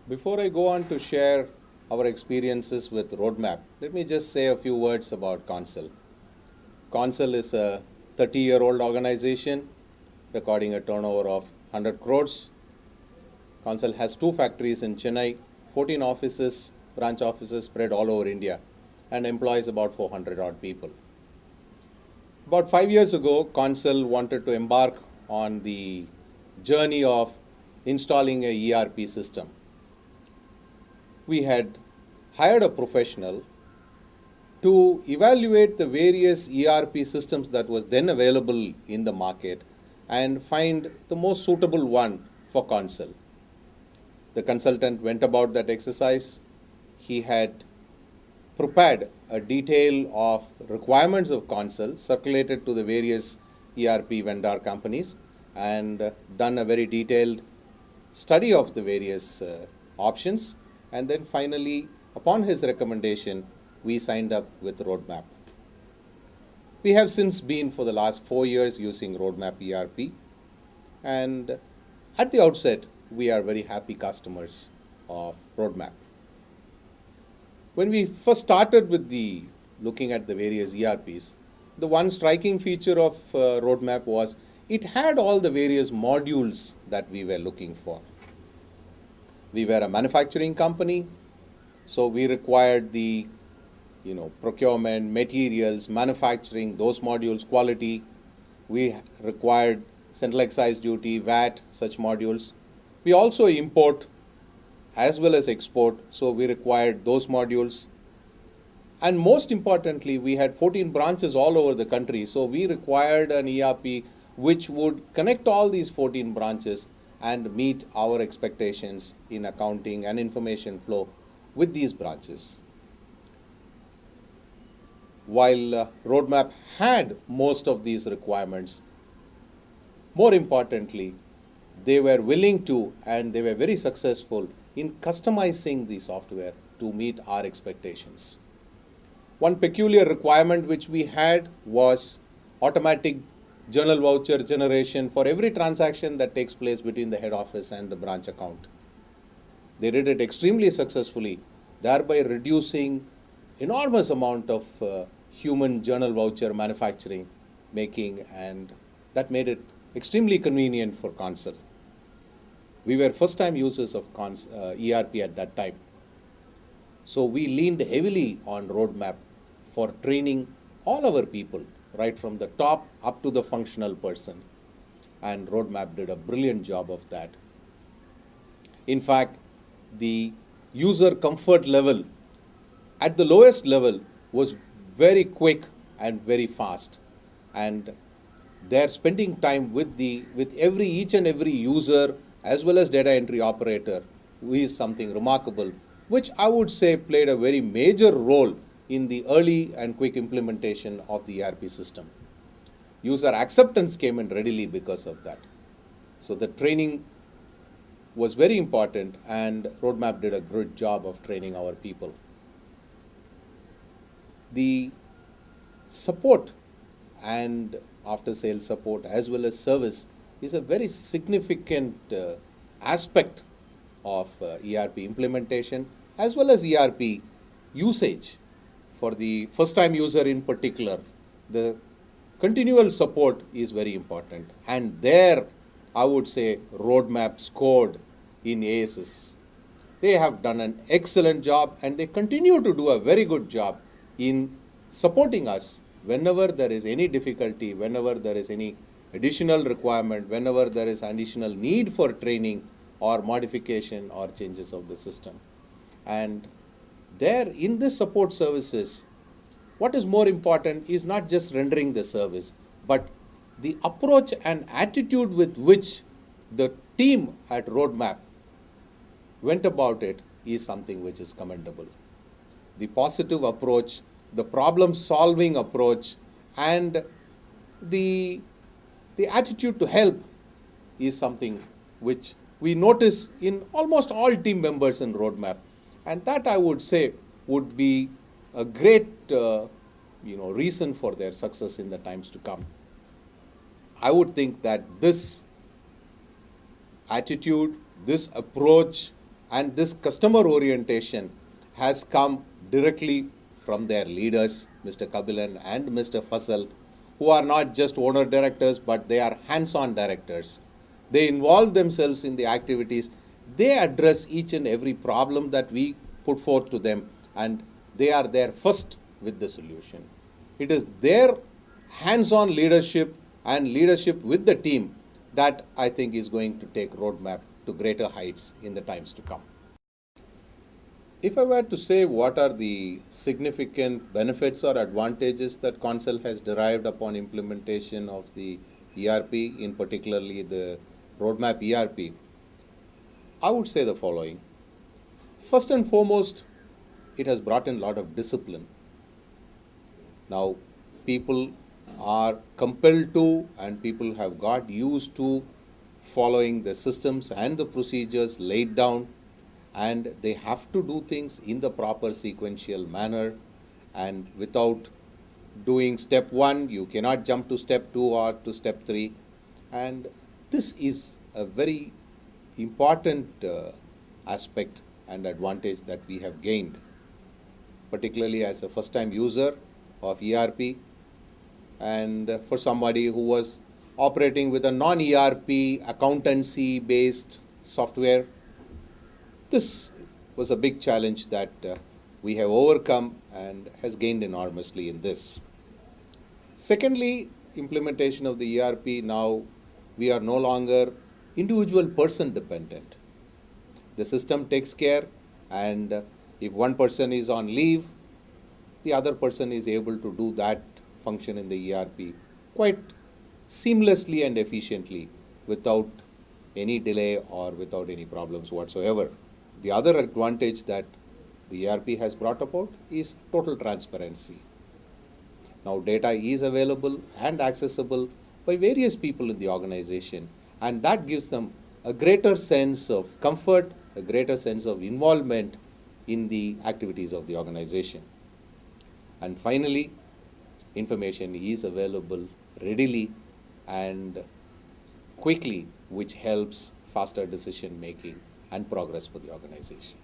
Before I go on to share our experiences with Roadmap, let me just say a few words about CONSUL. CONSUL is a 30-year-old organization recording a turnover of 100 crores. CONSUL has 2 factories in Chennai, 14 offices, branch offices spread all over India, and employs about 400 odd people. About 5 years ago, CONSUL wanted to embark on the journey of installing a ERP system. We had hired a professional to evaluate the various ERP systems that was then available in the market and find the most suitable one for CONSUL. The consultant went about that exercise. He had prepared a detail of requirements of CONSUL, circulated to the various ERP vendor companies, and done a very detailed study of the various options. And then finally, upon his recommendation, we signed up with Roadmap. We have since been for the last 4 years using Roadmap ERP, and at the outset, we are very happy customers of Roadmap. When we first started with looking at the various ERPs, the one striking feature of Roadmap was it had all the various modules that we were looking for. We were a manufacturing company, so we required the procurement, materials, manufacturing, those modules, quality. We required central excise duty, VAT, such modules. We also import as well as export, so we required those modules. And most importantly, we had 14 branches all over the country, so we required an ERP which would connect all these 14 branches and meet our expectations in accounting and information flow with these branches. While Roadmap had most of these requirements, more importantly, they were willing to and they were very successful in customizing the software to meet our expectations. One peculiar requirement which we had was automatic journal voucher generation for every transaction that takes place between the head office and the branch account. They did it extremely successfully, thereby reducing enormous amount of human journal voucher manufacturing, making, and that made it extremely convenient for CONSUL. We were first-time users of ERP at that time. So we leaned heavily on Roadmap for training all our people, right from the top up to the functional person. And Roadmap did a brilliant job of that. In fact, the user comfort level at the lowest level was very quick and very fast. And they're spending time with each and every user as well as data entry operator, who is something remarkable, which I would say played a very major role in the early and quick implementation of the ERP system. User acceptance came in readily because of that. So the training was very important, and Roadmap did a good job of training our people. The support and after-sales support as well as service is a very significant aspect of ERP implementation as well as ERP usage. For the first-time user in particular, the continual support is very important. And there, I would say, Roadmap scored in ASS. They have done an excellent job, and they continue to do a very good job in supporting us whenever there is any difficulty, whenever there is any additional requirement, whenever there is additional need for training or modification or changes of the system. And there, in the support services, what is more important is not just rendering the service, but the approach and attitude with which the team at Roadmap went about it is something which is commendable. The positive approach, the problem-solving approach, and the attitude to help is something which we notice in almost all team members in Roadmap. And that, I would say, would be a great reason for their success in the times to come. I would think that this attitude, this approach, And this customer orientation has come directly from their leaders, Mr. Kabilan and Mr. Faisal, who are not just owner directors, but they are hands-on directors. They involve themselves in the activities. They address each and every problem that we put forth to them, and they are there first with the solution. It is their hands-on leadership and leadership with the team that I think is going to take Roadmap to greater heights in the times to come. If I were to say what are the significant benefits or advantages that CONSUL has derived upon implementation of the ERP, in particularly the Roadmap ERP, I would say the following. First and foremost, it has brought in a lot of discipline. Now, people are compelled to, and people have got used to following the systems and the procedures laid down, and they have to do things in the proper sequential manner, and without doing step 1, you cannot jump to step 2 or to step 3. And this is a very important aspect and advantage that we have gained, particularly as a first-time user of ERP, and for somebody who was operating with a non-ERP accountancy-based software. This was a big challenge that we have overcome and has gained enormously in this. Secondly, implementation of the ERP, now we are no longer individual person dependent. The system takes care, and if one person is on leave, the other person is able to do that function in the ERP quite seamlessly and efficiently without any delay or without any problems whatsoever. The other advantage that the ERP has brought about is total transparency. Now, data is available and accessible by various people in the organization, and that gives them a greater sense of comfort, a greater sense of involvement in the activities of the organization. And finally, information is available readily and quickly, which helps faster decision making and progress for the organization.